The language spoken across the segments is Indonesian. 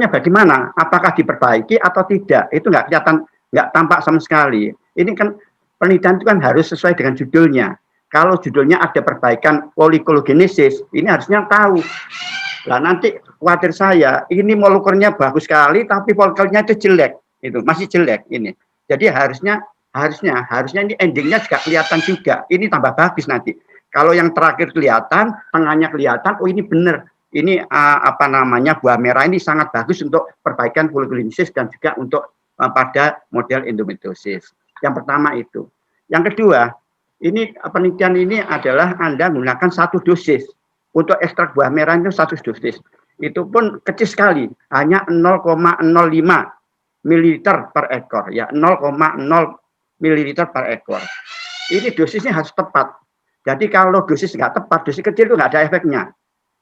bagaimana? Apakah diperbaiki atau tidak? Itu nggak kelihatan, nggak tampak sama sekali. Ini kan penelitian itu kan harus sesuai dengan judulnya. Kalau judulnya ada perbaikan polikologenesis, ini harusnya tahu. Nah nanti khawatir saya, ini molekulnya bagus sekali, tapi molekulnya itu jelek, itu masih jelek ini. Jadi harusnya ini endingnya juga kelihatan juga. Ini tambah bagus nanti. Kalau yang terakhir kelihatan, tengahnya kelihatan, oh ini benar. Ini buah merah ini sangat bagus untuk perbaikan polikologenesis dan juga untuk pada model endometriosis. Yang pertama itu. Yang kedua, ini penelitian ini adalah Anda menggunakan 1 dosis. Untuk ekstrak buah merah itu 1 dosis. Itu pun kecil sekali, hanya 0,05 ml per ekor, ya 0,0 ml per ekor. Ini dosisnya harus tepat. Jadi kalau dosis nggak tepat, dosis kecil itu nggak ada efeknya.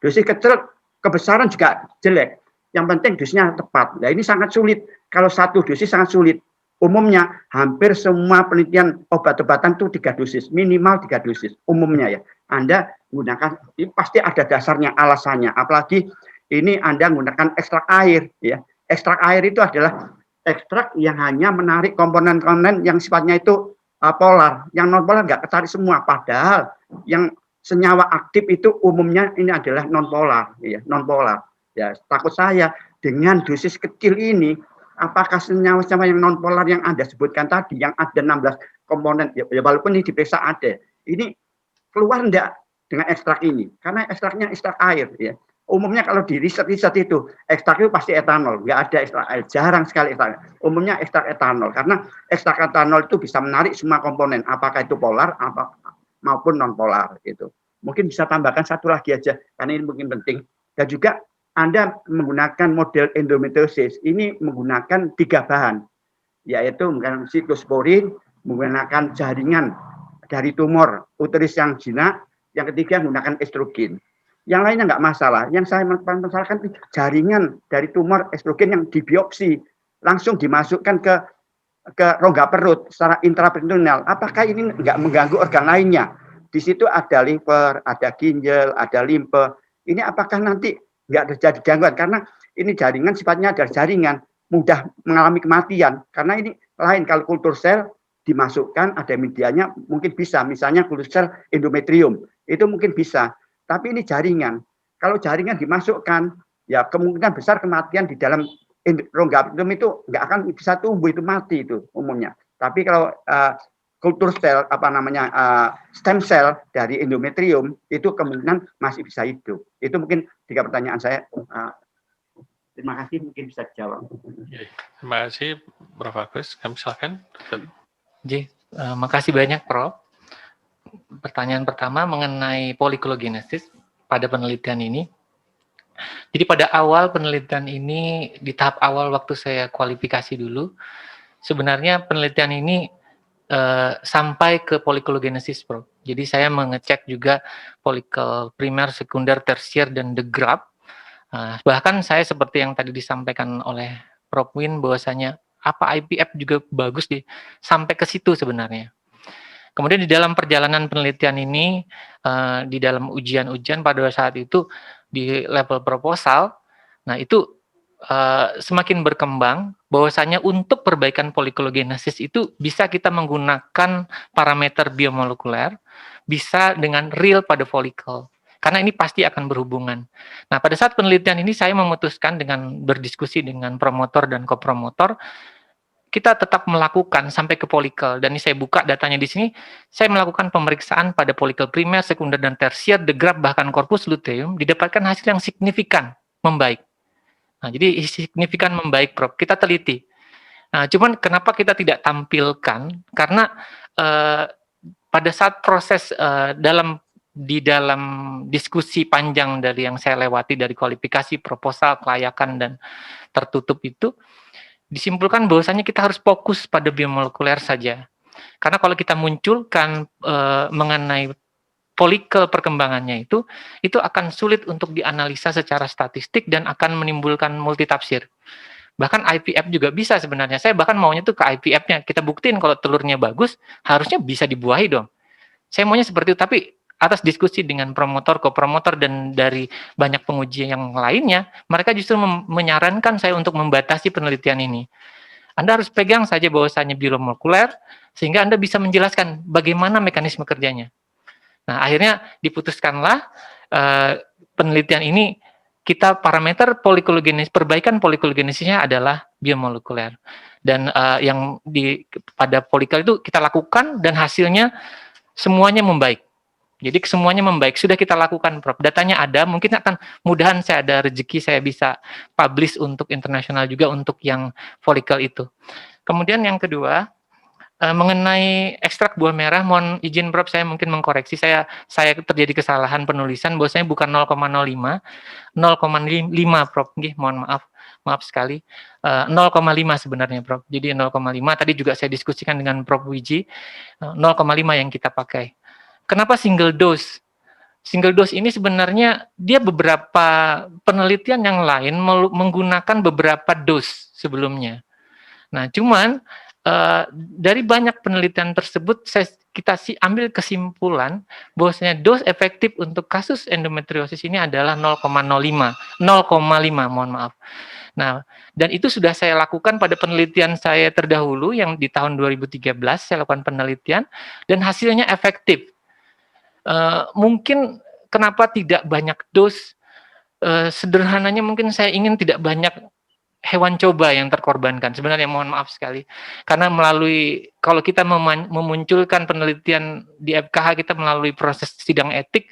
Dosis kecil kebesaran juga jelek. Yang penting dosisnya tepat. Nah ini sangat sulit. Kalau 1 dosis sangat sulit. Umumnya hampir semua penelitian obat-obatan itu 3 dosis, minimal 3 dosis. Umumnya ya. Anda gunakan, ini pasti ada dasarnya, alasannya. Apalagi ini Anda menggunakan ekstrak air. Ya. Ekstrak air itu adalah ekstrak yang hanya menarik komponen-komponen yang sifatnya itu polar. Yang non polar nggak ketarik semua. Padahal yang senyawa aktif itu umumnya ini adalah non polar. Ya, non polar. Ya, takut saya dengan dosis kecil ini, apakah senyawa-senyawa yang non polar yang Anda sebutkan tadi, yang ada 16 komponen, ya walaupun ini diperiksa ada, ini keluar enggak dengan ekstrak ini? Karena ekstraknya ekstrak air. Ya. Umumnya kalau di riset-riset itu, ekstrak itu pasti etanol. Nggak ada ekstrak air. Jarang sekali ekstrak. Umumnya ekstrak etanol. Karena ekstrak etanol itu bisa menarik semua komponen. Apakah itu polar maupun non-polar. Gitu. Mungkin bisa tambahkan 1 lagi aja. Karena ini mungkin penting. Dan juga Anda menggunakan model endometriosis. Ini menggunakan 3 bahan. Yaitu menggunakan siklosporin, menggunakan jaringan dari tumor uterus yang jinak, yang ketiga menggunakan estrogen. Yang lainnya nggak masalah. Yang saya masalahkan jaringan dari tumor estrogen yang dibiopsi langsung dimasukkan ke rongga perut secara intraperitoneal. Apakah ini nggak mengganggu organ lainnya? Di situ ada liver, ada ginjal, ada limfe. Ini apakah nanti nggak terjadi gangguan? Karena ini jaringan sifatnya adalah jaringan, mudah mengalami kematian. Karena ini lain kalau kultur sel dimasukkan ada medianya mungkin bisa, misalnya kultur sel endometrium itu mungkin bisa, tapi ini jaringan. Kalau jaringan dimasukkan, ya kemungkinan besar kematian di dalam rongga peritoneum itu nggak akan bisa tumbuh, itu mati itu umumnya. Tapi kalau kultur sel stem cell dari endometrium itu kemungkinan masih bisa hidup. Itu mungkin 3 pertanyaan saya. Terima kasih, mungkin bisa dijawab. Terima kasih, Prof. Agus. Kami silakan. Makasih banyak, Prof. Pertanyaan pertama mengenai polikologenesis pada penelitian ini. Jadi pada awal penelitian ini, di tahap awal waktu saya kualifikasi dulu, sebenarnya penelitian ini sampai ke polikologenesis, Prof. Jadi saya mengecek juga folikel primer, sekunder, tersier, dan the graph. Bahkan saya seperti yang tadi disampaikan oleh Prof. Win, bahwasanya apa IPF juga bagus sampai ke situ sebenarnya. Kemudian di dalam perjalanan penelitian ini, di dalam ujian-ujian pada saat itu di level proposal, nah itu semakin berkembang bahwasanya untuk perbaikan polikologenesis itu bisa kita menggunakan parameter biomolekuler, bisa dengan real pada folikel. Karena ini pasti akan berhubungan. Nah, pada saat penelitian ini saya memutuskan dengan berdiskusi dengan promotor dan kopromotor, kita tetap melakukan sampai ke folikel. Dan ini saya buka datanya di sini, saya melakukan pemeriksaan pada folikel primer, sekunder, dan tersier, the graph, bahkan corpus luteum, didapatkan hasil yang signifikan membaik. Nah, jadi signifikan membaik, Prof. Kita teliti. Nah, cuman kenapa kita tidak tampilkan? Karena pada saat proses di dalam diskusi panjang dari yang saya lewati dari kualifikasi, proposal, kelayakan, dan tertutup itu, disimpulkan bahwasanya kita harus fokus pada biomolekuler saja. Karena kalau kita munculkan mengenai folikel perkembangannya itu akan sulit untuk dianalisa secara statistik dan akan menimbulkan multitafsir. Bahkan IVF juga bisa sebenarnya. Saya bahkan maunya tuh ke IVF-nya. Kita buktiin kalau telurnya bagus, harusnya bisa dibuahi dong. Saya maunya seperti itu, tapi atas diskusi dengan promotor, kopromotor, dan dari banyak penguji yang lainnya, mereka justru menyarankan saya untuk membatasi penelitian ini. Anda harus pegang saja bahwasannya biomolekuler, sehingga Anda bisa menjelaskan bagaimana mekanisme kerjanya. Nah, akhirnya diputuskanlah penelitian ini, kita parameter perbaikan polikologenesisnya adalah biomolekuler. Dan yang pada polikel itu kita lakukan dan hasilnya semuanya membaik. Jadi semuanya membaik, sudah kita lakukan, Prof. Datanya ada, mungkin akan mudahan saya ada rezeki, saya bisa publish untuk internasional juga untuk yang folikel itu. Kemudian yang kedua, mengenai ekstrak buah merah, mohon izin Prof, saya mungkin mengkoreksi, saya terjadi kesalahan penulisan, bahwasanya bukan 0,05, 0,5 Prof. Nggih, mohon maaf sekali. 0,5 sebenarnya Prof. Jadi 0,5 tadi juga saya diskusikan dengan Prof Wiji, 0,5 yang kita pakai. Kenapa single dose? Single dose ini sebenarnya dia beberapa penelitian yang lain menggunakan beberapa dose sebelumnya. Nah, cuman dari banyak penelitian tersebut kita ambil kesimpulan bahwasanya dose efektif untuk kasus endometriosis ini adalah 0,05, mohon maaf. Nah, dan itu sudah saya lakukan pada penelitian saya terdahulu yang di tahun 2013 saya lakukan penelitian dan hasilnya efektif. Mungkin kenapa tidak banyak dos? Sederhananya mungkin saya ingin tidak banyak hewan coba yang terkorbankan. Sebenarnya mohon maaf sekali. Karena kalau kita memunculkan penelitian di FKH, kita melalui proses sidang etik,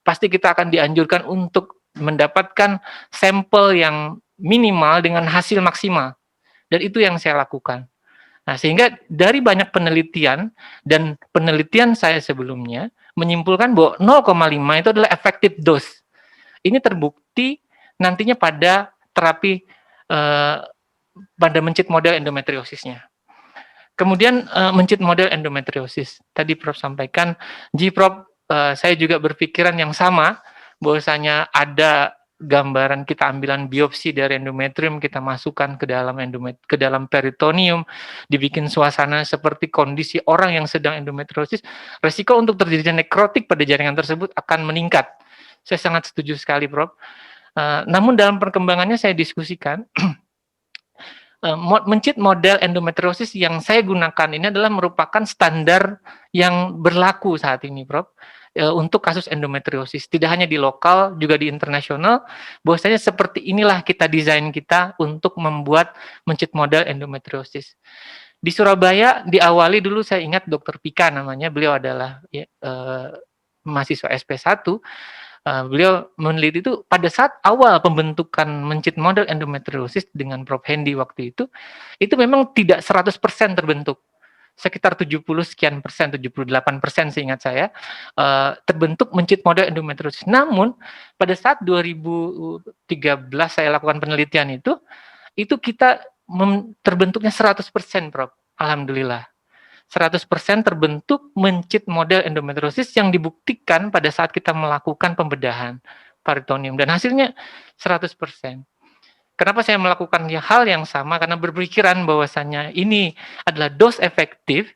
pasti kita akan dianjurkan untuk mendapatkan sampel yang minimal dengan hasil maksimal. Dan itu yang saya lakukan. Nah, sehingga dari banyak penelitian dan penelitian saya sebelumnya menyimpulkan bahwa 0,5 itu adalah effective dose. Ini terbukti nantinya pada terapi pada mencit model endometriosisnya. Kemudian mencit model endometriosis. Tadi Prof sampaikan, Prof, saya juga berpikiran yang sama, bahwasanya ada gambaran kita ambilan biopsi dari endometrium, kita masukkan ke dalam peritoneum, dibikin suasana seperti kondisi orang yang sedang endometriosis, resiko untuk terjadinya nekrotik pada jaringan tersebut akan meningkat. Saya sangat setuju sekali, Prof. Namun dalam perkembangannya saya diskusikan, mencit model endometriosis yang saya gunakan ini adalah merupakan standar yang berlaku saat ini, Prof. Untuk kasus endometriosis, tidak hanya di lokal, juga di internasional, bahwasanya seperti inilah kita desain kita untuk membuat mencit model endometriosis. Di Surabaya, diawali dulu saya ingat Dr. Pika namanya, beliau adalah mahasiswa SP1, beliau meneliti itu pada saat awal pembentukan mencit model endometriosis dengan Prof. Hendy waktu itu memang tidak 100% terbentuk. Sekitar 70 sekian persen, 78% seingat saya, terbentuk mencit model endometriosis. Namun, pada saat 2013 saya lakukan penelitian itu kita terbentuknya 100%, Prof. Alhamdulillah. 100% terbentuk mencit model endometriosis yang dibuktikan pada saat kita melakukan pembedahan peritoneum. Dan hasilnya 100%. Kenapa saya melakukan hal yang sama? Karena berpikiran bahwasannya ini adalah dose efektif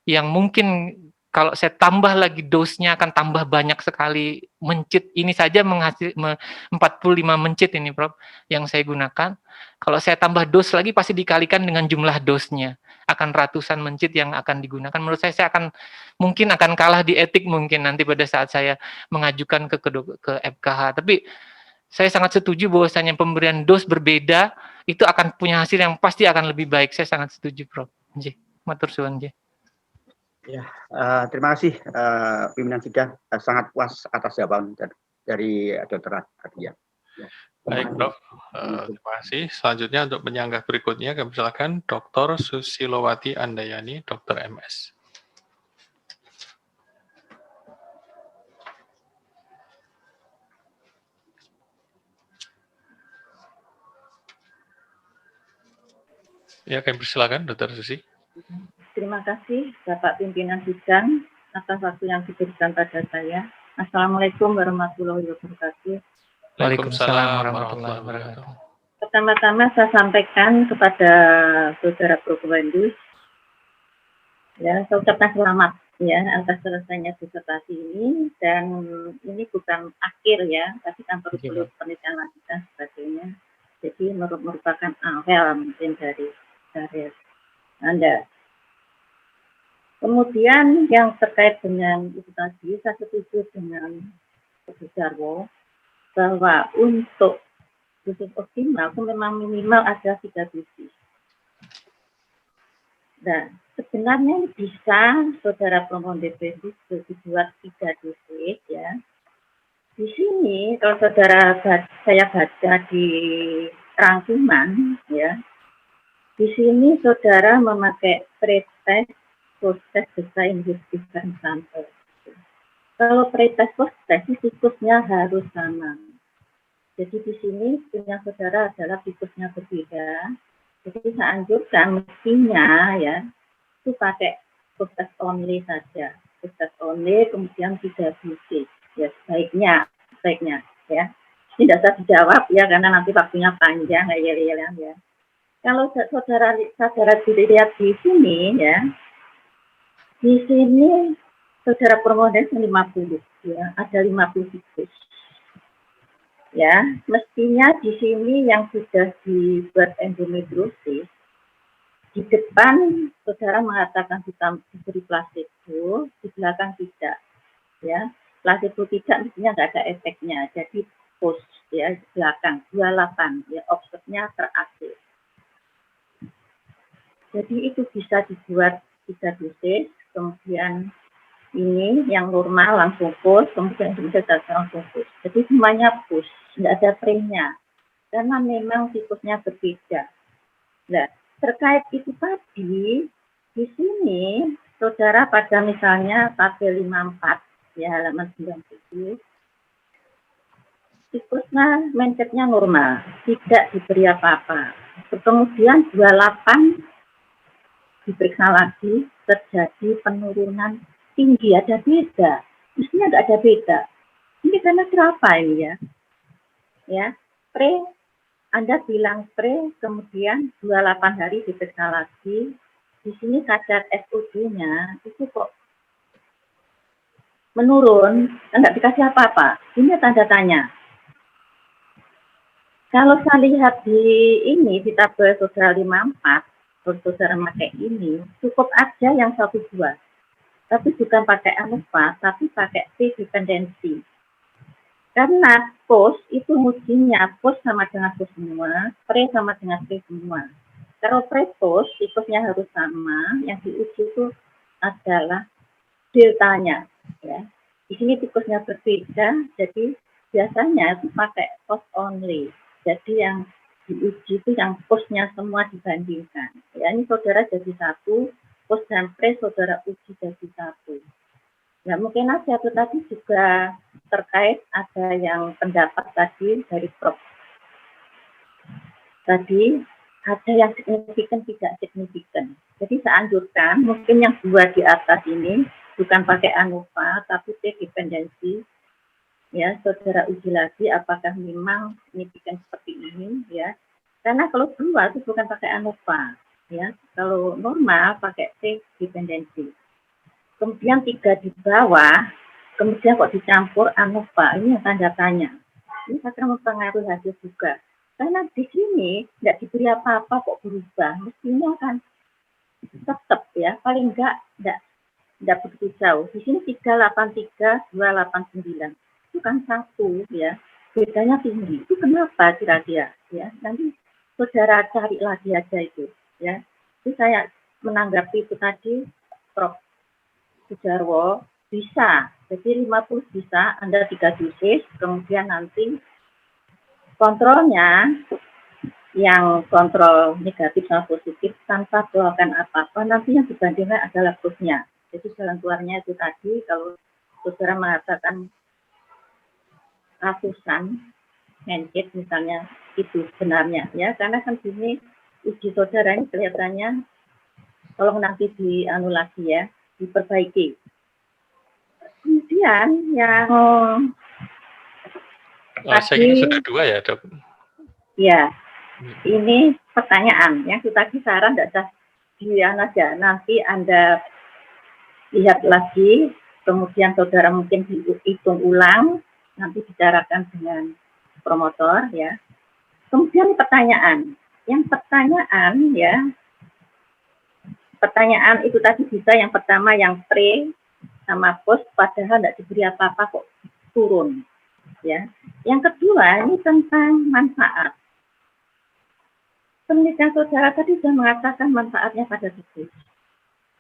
yang mungkin kalau saya tambah lagi dosnya akan tambah banyak sekali mencit. Ini saja 45 mencit ini, Prof, yang saya gunakan. Kalau saya tambah dos lagi pasti dikalikan dengan jumlah dosnya. Akan ratusan mencit yang akan digunakan. Menurut saya mungkin akan kalah di etik mungkin nanti pada saat saya mengajukan ke FKH. Tapi saya sangat setuju bahwasanya pemberian dos berbeda itu akan punya hasil yang pasti akan lebih baik. Saya sangat setuju, Prof. Nggih, matur suwun nggih. Ya, terima kasih pimpinan sidang, sangat puas atas jawaban dari Dr. Ardia. Ya. Baik, Prof. Terima kasih. Selanjutnya untuk penyanggah berikutnya, kami silakan Dr. Susilowati Andayani, Dr. MS. Ya, kami persilakan, Dr. Susi. Terima kasih, Bapak Pimpinan Sidang, atas waktu yang diberikan pada saya. Assalamualaikum warahmatullahi wabarakatuh. Waalaikumsalam warahmatullahi wabarakatuh. Pertama-tama saya sampaikan kepada Saudara Prof. Wendy, ya, saya ucapkan selamat ya atas selesainya disertasi ini, dan ini bukan akhir ya, tapi kan perlu penelitian lanjut dan sebagainya. Jadi merupakan awal mungkin dari Anda. Kemudian yang terkait dengan itu tadi, saya setuju dengan Pak Jarwo bahwa untuk dosis optimal itu memang minimal ada 3 dosis. Nah, sebenarnya bisa saudara promosi DPD dibuat 3 dosis ya. Di sini kalau saudara saya baca di rangkuman ya, di sini saudara memakai pretest, post-test, design, investigation, sample. Kalau pretest, post-test siklusnya harus sama. Jadi di sini punya saudara adalah siklusnya berbeda. Jadi saya anjurkan mestinya ya itu pakai post-test only saja. Post-test only kemudian 3 dosis. Ya sebaiknya ya. Ini tidak usah dijawab ya karena nanti waktunya panjang ya. Kalau saudara dilihat di sini ya, di sini saudara promodes 50 ya, ada 50 siklus. Ya, mestinya di sini yang sudah dibuat endometriosis, di depan saudara mengatakan diberi placebo, di belakang tidak. Ya, placebo tidak mestinya nggak ada efeknya, jadi post ya di belakang 28 ya, observnya terakhir. Jadi itu bisa dibuat 3 dosis, kemudian ini yang normal langsung push, kemudian bisa langsung push. Jadi semuanya push, nggak ada pre-nya, karena memang siklusnya berbeda. Nah, terkait itu tadi, di sini saudara pada misalnya tabel 54 ya halaman 97, siklusnya mencetnya normal, tidak diberi apa-apa. Kemudian 28 diperiksa lagi, terjadi penurunan tinggi, ada beda. Mestinya nggak ada beda. Ini karena kenapa ini ya? Ya, pre, Anda bilang pre, kemudian 28 hari diperiksa lagi. Di sini kadar SO2-nya itu kok menurun, nggak dikasih apa-apa. Ini tanda tanya. Kalau saya lihat di ini, di tabel saudara 54, kalau saudara pakai ini, cukup aja yang 1-2. Tapi bukan pakai ANOVA, tapi pakai P-dependency. Karena post itu ujinya, post sama dengan post semua, pre sama dengan pre semua. Kalau pre-post, siklusnya harus sama, yang diuji itu adalah deltanya. Ya. Di sini siklusnya berbeda, jadi biasanya itu pakai post only. Jadi yang diuji itu yang postnya semua dibandingkan. Ya, ini saudara jadi 1, post dan pre saudara uji jadi 1. Ya mungkin aja itu tadi juga terkait ada yang pendapat tadi dari Prof. Tadi ada yang signifikan tidak signifikan. Jadi saya anjurkan mungkin yang 2 di atas ini bukan pakai ANOVA tapi dependensi. Ya saudara uji lagi apakah memang signifikan seperti ini ya. Karena kalau 2 itu bukan pakai ANOVA. Ya, kalau normal pakai T-dependensi. Kemudian 3 di bawah, kemudian kok dicampur ANOVA, ini yang tanda tanya. Ini akan mempengaruhi hasil juga. Karena di sini nggak diberi apa-apa kok berubah, mestinya kan tetap ya, paling nggak begitu jauh. Di sini 383, 289, itu kan 1 ya, bedanya tinggi. Itu kenapa kira-kira ya? Nanti saudara cari lagi aja itu. Ya, jadi saya menanggapi itu tadi, Prof. Jarwo bisa, jadi 50 bisa, Anda 3 dosis, kemudian nanti kontrolnya yang kontrol negatif sama positif tanpa doakan apa-apa, nanti yang dibandingkan adalah plusnya. Jadi jalan keluarnya itu tadi, kalau saudara mengatakan ratusan menkit misalnya, itu sebenarnya ya, karena kan sini uji saudara ini kelihatannya tolong nanti dianulasi ya, diperbaiki. Kemudian yang saya kira sudah 2 ya dok. Ya, ini pertanyaan yang tadi saran tidak usah dian aja, nanti Anda lihat lagi, kemudian saudara mungkin hitung ulang, nanti bicarakan dengan promotor ya. Kemudian yang pertanyaan itu tadi bisa yang pertama yang pre sama post, padahal tidak diberi apa-apa kok turun ya. Yang kedua ini tentang manfaat. Penelitian saudara tadi sudah mengatakan manfaatnya pada tikus.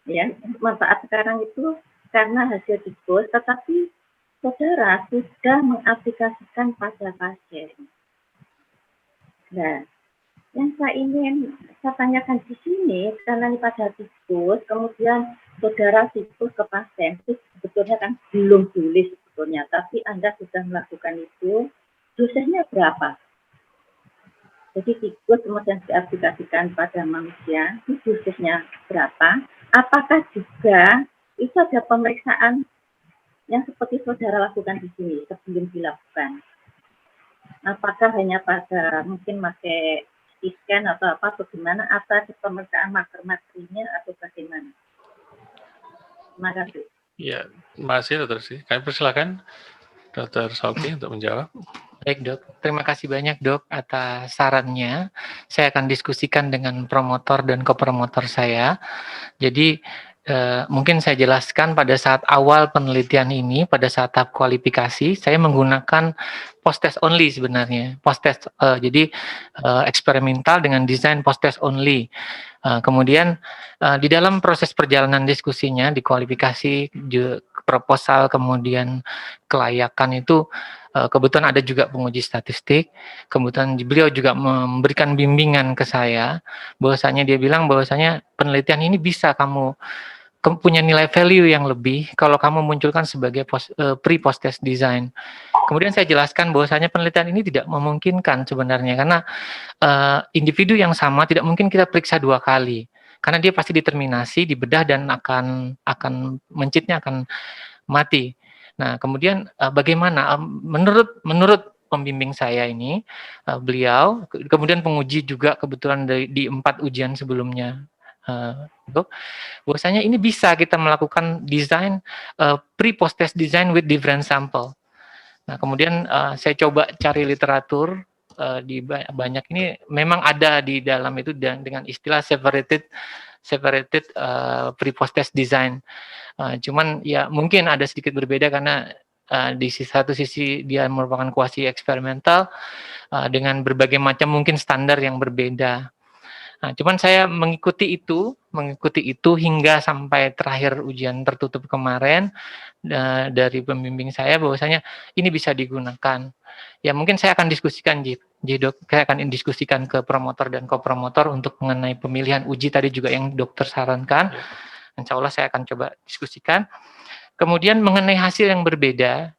Ya, manfaat sekarang itu karena hasil tikus, tetapi saudara sudah mengaplikasikan pada pasien. Nah, yang saya tanyakan di sini, karena ini pada tikus, kemudian saudara tikus ke pasien, itu sebetulnya kan belum tulis sebetulnya, tapi Anda sudah melakukan itu, dosisnya berapa? Jadi tikus kemudian diaplikasikan pada manusia, itu dosisnya berapa? Apakah juga itu ada pemeriksaan yang seperti saudara lakukan di sini sebelum dilakukan? Apakah hanya pada mungkin pakai scan atau apa bagaimana, atau ada pemeriksaan marker-markernya atau bagaimana? Terima kasih. Ya, masih Dr. Sri. Kami persilakan Dr. Sauki untuk menjawab. Baik dok, terima kasih banyak dok atas sarannya. Saya akan diskusikan dengan promotor dan kopromotor saya. Jadi mungkin saya jelaskan pada saat awal penelitian ini, pada saat tahap kualifikasi, saya menggunakan post-test only sebenarnya. Post-test, jadi eksperimental dengan desain post-test only. Kemudian di dalam proses perjalanan diskusinya, di kualifikasi, proposal, kemudian kelayakan itu, kebetulan ada juga penguji statistik. Kemudian beliau juga memberikan bimbingan ke saya, bahwasanya dia bilang bahwasanya penelitian ini bisa kamu punya nilai value yang lebih kalau kamu munculkan sebagai pre-post test design. Kemudian saya jelaskan bahwasanya penelitian ini tidak memungkinkan sebenarnya karena individu yang sama tidak mungkin kita periksa 2 kali karena dia pasti determinasi, dibedah dan akan mencitnya akan mati. Nah, kemudian bagaimana menurut pembimbing saya ini, beliau kemudian penguji juga kebetulan di 4 ujian sebelumnya, bahwasanya ini bisa kita melakukan desain pre-post test design with different sample. Nah, kemudian saya coba cari literatur di banyak ini memang ada di dalam itu dengan istilah separated pre-post test design. Cuman ya mungkin ada sedikit berbeda karena di satu sisi dia merupakan kuasi eksperimental dengan berbagai macam mungkin standar yang berbeda. Nah, cuman saya mengikuti itu hingga sampai terakhir ujian tertutup kemarin dari pembimbing saya bahwasanya ini bisa digunakan. Ya mungkin saya akan diskusikan Dok, saya akan diskusikan ke promotor dan kopromotor untuk mengenai pemilihan uji tadi juga yang dokter sarankan. Insya Allah saya akan coba diskusikan. Kemudian mengenai hasil yang berbeda,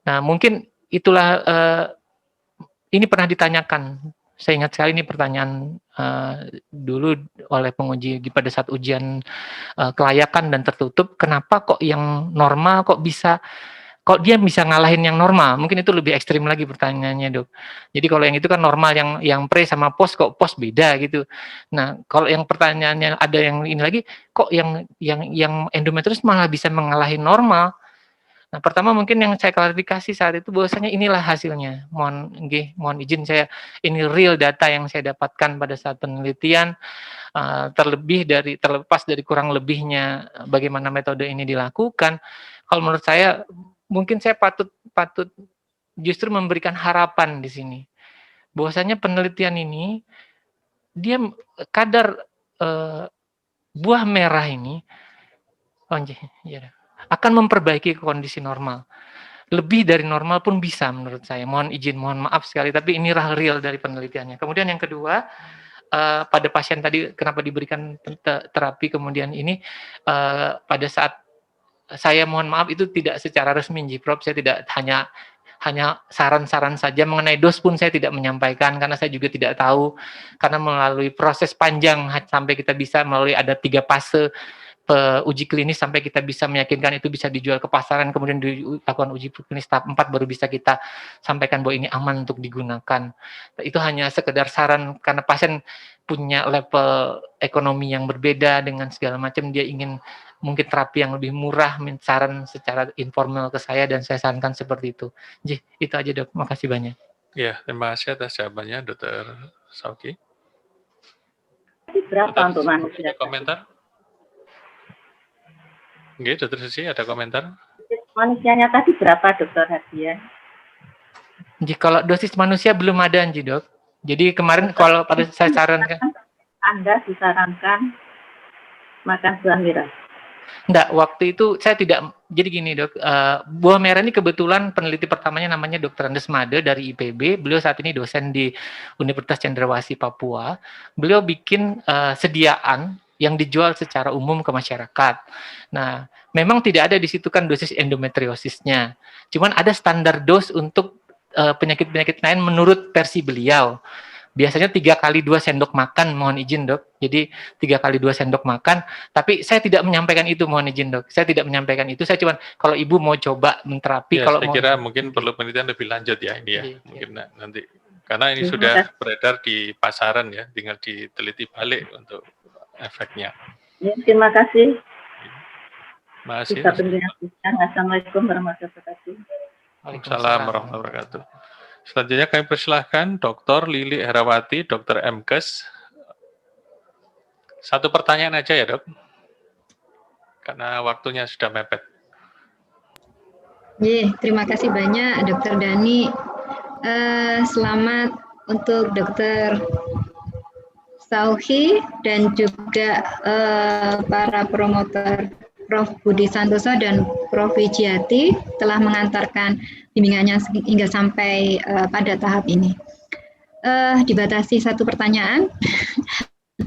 nah mungkin itulah ini pernah ditanyakan. Saya ingat sekali ini pertanyaan dulu oleh penguji pada saat ujian kelayakan dan tertutup, kenapa kok yang normal kok dia bisa ngalahin yang normal? Mungkin itu lebih ekstrim lagi pertanyaannya dok. Jadi kalau yang itu kan normal, yang pre sama post kok post beda gitu. Nah kalau yang pertanyaannya ada yang ini lagi, kok yang endometriosis malah bisa mengalahin normal? Nah, pertama mungkin yang saya klarifikasi saat itu bahwasanya inilah hasilnya. Mohon izin saya, ini real data yang saya dapatkan pada saat penelitian, terlepas dari kurang lebihnya bagaimana metode ini dilakukan. Kalau menurut saya mungkin saya patut justru memberikan harapan di sini. Bahwasanya penelitian ini dia kadar buah merah ini akan memperbaiki kondisi normal. Lebih dari normal pun bisa menurut saya. Mohon maaf sekali, tapi ini real dari penelitiannya. Kemudian yang kedua, pada pasien tadi kenapa diberikan terapi kemudian ini, pada saat saya mohon maaf itu tidak secara resmi Jiprop, saya tidak hanya saran-saran saja mengenai dos pun saya tidak menyampaikan karena saya juga tidak tahu, karena melalui proses panjang sampai kita bisa melalui ada 3 fase uji klinis sampai kita bisa meyakinkan itu bisa dijual ke pasaran, kemudian dilakukan uji klinis tahap 4 baru bisa kita sampaikan bahwa ini aman untuk digunakan. Itu hanya sekedar saran karena pasien punya level ekonomi yang berbeda dengan segala macam, dia ingin mungkin terapi yang lebih murah, saran secara informal ke saya dan saya sarankan seperti itu. Jadi itu aja Dok, makasih banyak. Ya, terima kasih atas jawabannya, Dr. Sauki. Berapa Dr. untuk manusia? Ada komentar? Oke, Dr. Susi ada komentar? Manusianya tadi berapa, Dokter Hadian? Jadi kalau dosis manusia belum ada Anji Dok. Jadi kemarin kalau pada saya sarankan, Anda disarankan makan buah merah. enggak, waktu itu saya tidak, jadi gini Dok, buah merah ini kebetulan peneliti pertamanya namanya Dr. Andes Made dari IPB, beliau saat ini dosen di Universitas Cendrawasih Papua, beliau bikin sediaan yang dijual secara umum ke masyarakat. Nah, memang tidak ada di situ kan dosis endometriosisnya, cuman ada standar dos untuk penyakit-penyakit lain menurut versi beliau. Biasanya 3 kali 2 sendok makan, mohon izin Dok. Jadi 3 kali 2 sendok makan, tapi saya tidak menyampaikan itu, mohon izin Dok. Saya tidak menyampaikan itu, saya cuma kalau Ibu mau coba menterapi, Ya, kalau saya mau, kira mungkin perlu penelitian lebih lanjut ya ini ya, Iya, mungkin nanti. Karena ini Terima sudah kasih. beredar di pasaran ya, tinggal diteliti balik untuk efeknya. Ya, terima kasih. Masih. Bisa penjelasan. Assalamualaikum warahmatullahi wabarakatuh. Waalaikumsalam warahmatullahi wabarakatuh. Selanjutnya kami persilahkan Dr. Lili Herawati, Dr. MKes. Satu pertanyaan aja ya Dok, karena waktunya sudah mepet. Terima kasih banyak Dr. Dani. Selamat untuk Dr. Sauki dan juga para promotor Prof. Budi Santoso dan Prof. Wijiati telah mengantarkan bimbingannya hingga sampai pada tahap ini. Dibatasi satu pertanyaan,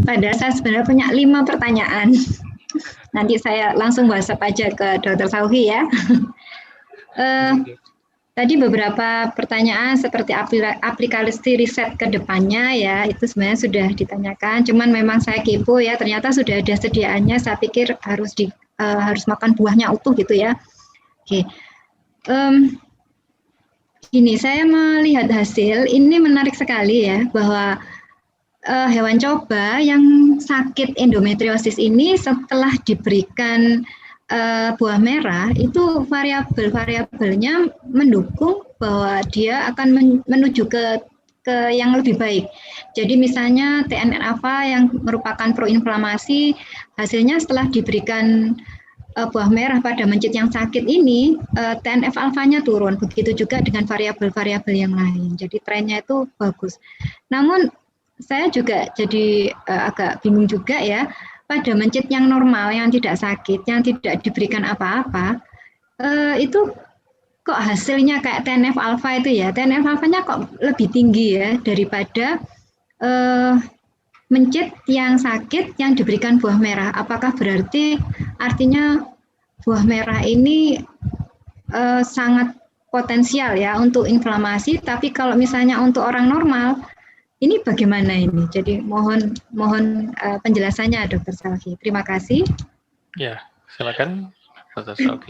padahal saya sebenarnya punya 5 pertanyaan. Nanti saya langsung WhatsApp aja ke Dr. Sauki ya. Tadi beberapa pertanyaan seperti aplikasi riset ke depannya ya, itu sebenarnya sudah ditanyakan, cuman memang saya kepo ya, ternyata sudah ada sediaannya, saya pikir harus makan buahnya utuh gitu ya. Oke. Gini, saya melihat hasil, ini menarik sekali ya, bahwa hewan coba yang sakit endometriosis ini setelah diberikan buah merah itu variabel-variabelnya mendukung bahwa dia akan menuju ke yang lebih baik. Jadi misalnya TNF-alpha yang merupakan proinflamasi, hasilnya setelah diberikan buah merah pada mencit yang sakit ini, TNF-alpha-nya turun. Begitu juga dengan variabel-variabel yang lain. Jadi trennya itu bagus. Namun saya juga jadi agak bingung juga ya, pada mencit yang normal, yang tidak sakit, yang tidak diberikan apa-apa, itu kok hasilnya kayak TNF-alpha itu ya, TNF-alpha-nya kok lebih tinggi ya daripada mencit yang sakit yang diberikan buah merah. Apakah berarti artinya buah merah ini sangat potensial ya untuk inflamasi, tapi kalau misalnya untuk orang normal, ini bagaimana ini? Jadi mohon penjelasannya Dr. Sauki. Terima kasih. Ya, silakan Dr. Sauki.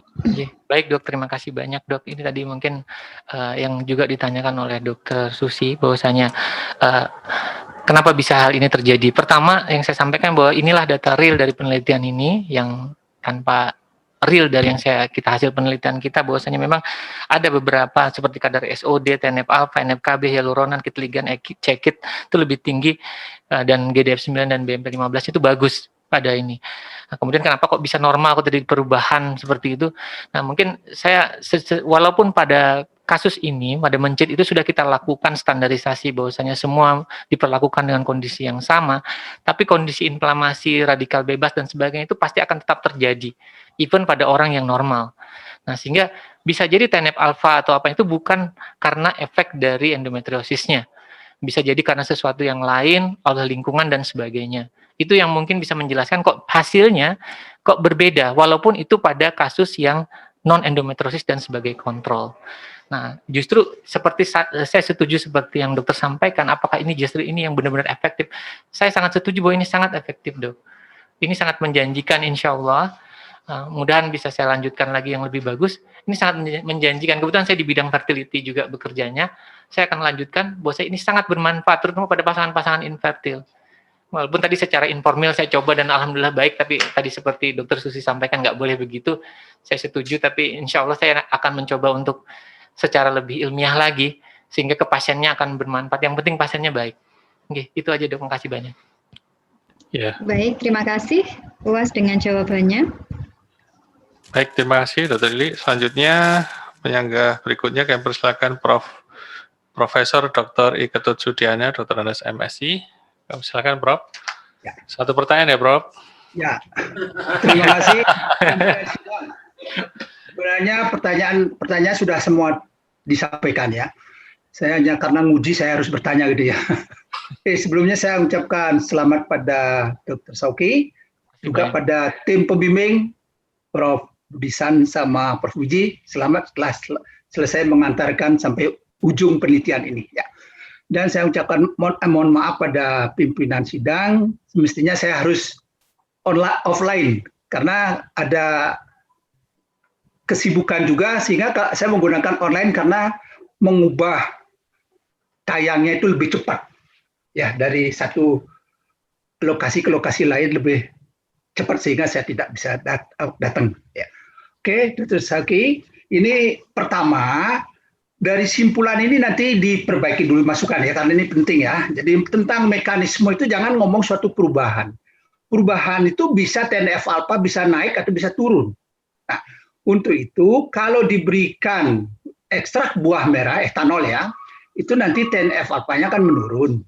Baik Dok, terima kasih banyak Dok. Ini tadi mungkin yang juga ditanyakan oleh Dr. Susi, bahwasanya kenapa bisa hal ini terjadi. Pertama yang saya sampaikan bahwa inilah data real dari penelitian ini, yang tanpa real dari yang kita hasil penelitian kita, bahwasanya memang ada beberapa seperti kadar SOD, TNF-alpha, NF-kB, hyaluronan, kitligan, cekit itu lebih tinggi, dan GDF9 dan BMP15 itu bagus pada ini. Nah, kemudian kenapa kok bisa normal kok terjadi perubahan seperti itu? Nah, mungkin saya walaupun pada kasus ini pada mencit itu sudah kita lakukan standarisasi bahwasanya semua diperlakukan dengan kondisi yang sama, tapi kondisi inflamasi, radikal bebas dan sebagainya itu pasti akan tetap terjadi, even pada orang yang normal. Nah, sehingga bisa jadi TNF-alpha atau apa itu bukan karena efek dari endometriosisnya, bisa jadi karena sesuatu yang lain, oleh lingkungan dan sebagainya. Itu yang mungkin bisa menjelaskan kok hasilnya kok berbeda, walaupun itu pada kasus yang non-endometriosis dan sebagai kontrol. Nah, justru seperti saya setuju seperti yang dokter sampaikan, apakah ini justru ini yang benar-benar efektif? Saya sangat setuju bahwa ini sangat efektif, Dok. Ini sangat menjanjikan, insya Allah. Mudahan bisa saya lanjutkan lagi yang lebih bagus. Ini sangat menjanjikan. Kebetulan saya di bidang fertility juga bekerjanya. Saya akan lanjutkan bahwa ini sangat bermanfaat, terutama pada pasangan-pasangan infertil. Walaupun tadi secara informal saya coba dan alhamdulillah baik, tapi tadi seperti Dokter Susi sampaikan nggak boleh begitu. Saya setuju, tapi insya Allah saya akan mencoba untuk secara lebih ilmiah lagi sehingga ke pasiennya akan bermanfaat. Yang penting pasiennya baik. Oke, itu aja Dok. Makasih banyak. Ya, Baik, terima kasih puas dengan jawabannya. baik, terima kasih Dr. Lili. Selanjutnya penyangga berikutnya kami persilakan Profesor Dr. I. Ketut Sudiana, Dr. Andes MSI. Kami silakan Prof. Ya. Satu pertanyaan ya Prof. Ya, terima kasih. Sebenarnya pertanyaan sudah semua disampaikan ya. Saya hanya karena nguji saya harus bertanya gitu ya. Sebelumnya saya ucapkan selamat pada Dr. Sauki, juga pada tim pembimbing Prof. Budisan sama Prof. Wiji. Selamat setelah selesai mengantarkan sampai ujung penelitian ini ya. Dan saya ucapkan mohon maaf pada pimpinan sidang, semestinya saya harus offline karena ada kesibukan juga sehingga saya menggunakan online karena mengubah tayangnya itu lebih cepat ya, dari satu lokasi ke lokasi lain lebih cepat sehingga saya tidak bisa datang ya. Oke, Dr. Saki, ini pertama dari simpulan ini nanti diperbaiki dulu masukan ya, karena ini penting ya. Jadi tentang mekanisme itu jangan ngomong suatu perubahan. Perubahan itu bisa TNF alpha bisa naik atau bisa turun. Nah, untuk itu kalau diberikan ekstrak buah merah etanol ya, itu nanti TNF alpha-nya akan menurun.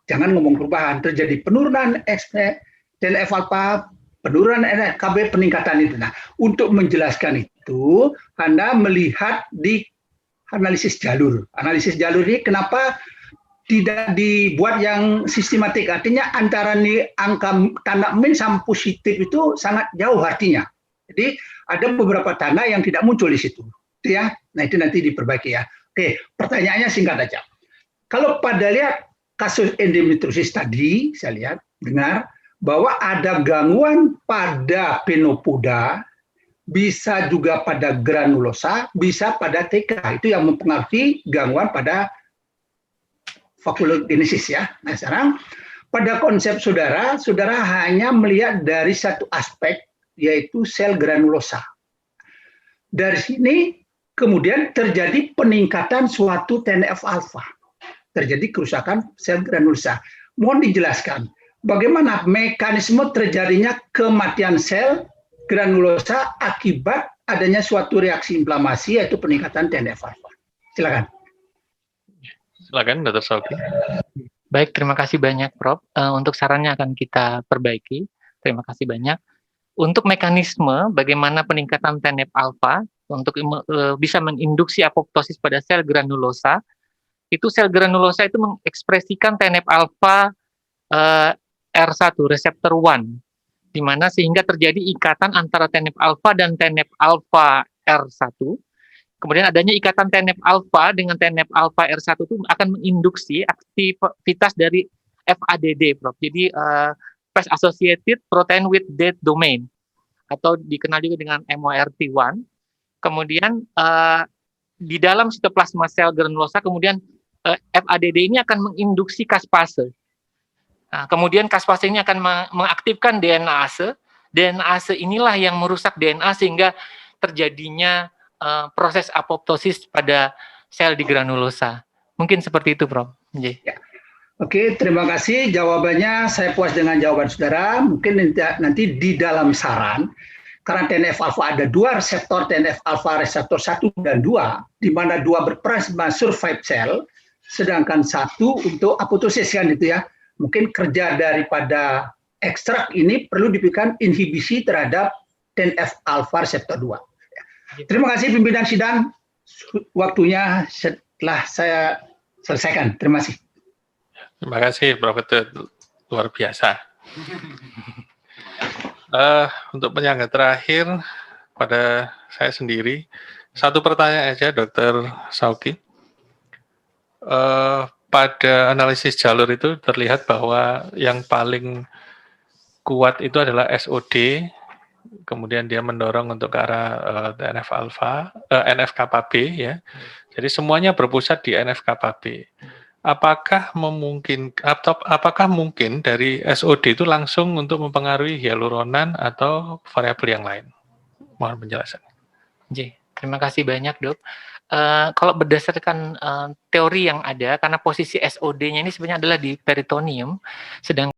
Jangan ngomong perubahan, terjadi penurunan TNF alpha, penurunan NFKB, peningkatan itu. Nah, untuk menjelaskan itu, Anda melihat di analisis jalur. Analisis jalur ini kenapa tidak dibuat yang sistematik? Artinya antara nih angka tanda min sama positif itu sangat jauh artinya. Jadi ada beberapa tanda yang tidak muncul di situ. Itu ya. Nah, itu nanti diperbaiki ya. Oke, pertanyaannya singkat aja. Kalau pada lihat kasus endometriosis tadi, saya dengar bahwa ada gangguan pada penopoda, bisa juga pada granulosa, bisa pada TK. Itu yang mempengaruhi gangguan pada vakulogenesis ya. Nah, sekarang pada konsep saudara hanya melihat dari satu aspek, yaitu sel granulosa. Dari sini kemudian terjadi peningkatan suatu TNF alpha. Terjadi kerusakan sel granulosa. Mohon dijelaskan bagaimana mekanisme terjadinya kematian sel granulosa akibat adanya suatu reaksi inflamasi yaitu peningkatan TNF alpha. Silakan. Silakan Dr. Sauki. Baik, terima kasih banyak Prof. Untuk sarannya akan kita perbaiki. Terima kasih banyak. Untuk mekanisme bagaimana peningkatan TNF alpha untuk bisa menginduksi apoptosis pada sel granulosa, itu sel granulosa itu mengekspresikan TNF alpha R1 reseptor 1, di mana sehingga terjadi ikatan antara TNF alpha dan TNF alpha R1. Kemudian adanya ikatan TNF alpha dengan TNF alpha R1 itu akan menginduksi aktivitas dari FADD, Prof. Jadi Phase Associated Protein with Dead Domain, atau dikenal juga dengan MORT1. Kemudian di dalam sitoplasma sel granulosa, kemudian FADD ini akan menginduksi caspase. Nah, kemudian caspase ini akan mengaktifkan DNase. DNase inilah yang merusak DNA sehingga terjadinya proses apoptosis pada sel di granulosa. Mungkin seperti itu, Prof. Ya. Oke, terima kasih. Jawabannya saya puas dengan jawaban saudara. Mungkin nanti di dalam saran, karena TNF alpha ada dua reseptor, TNF alpha reseptor 1 dan 2, di mana 2 berperan sebagai survive cell, sedangkan 1 untuk apoptosis kan itu ya. Mungkin kerja daripada ekstrak ini perlu diberikan inhibisi terhadap TNF alpha reseptor 2. Terima kasih pimpinan sidang. Waktunya setelah saya selesaikan. Terima kasih. Terima kasih Prof. Ketut. Luar biasa. Untuk penyangga terakhir pada saya sendiri, satu pertanyaan aja Dr. Sauki. Pada analisis jalur itu terlihat bahwa yang paling kuat itu adalah SOD, kemudian dia mendorong untuk ke arah TNF alpha, NF-kappa B ya. Jadi semuanya berpusat di NF-kappa B. apakah mungkin dari SOD itu langsung untuk mempengaruhi hyaluronan atau variabel yang lain? Mohon penjelasan. Terima kasih banyak, Dok. Kalau berdasarkan teori yang ada, karena posisi SOD-nya ini sebenarnya adalah di peritoneum, sedang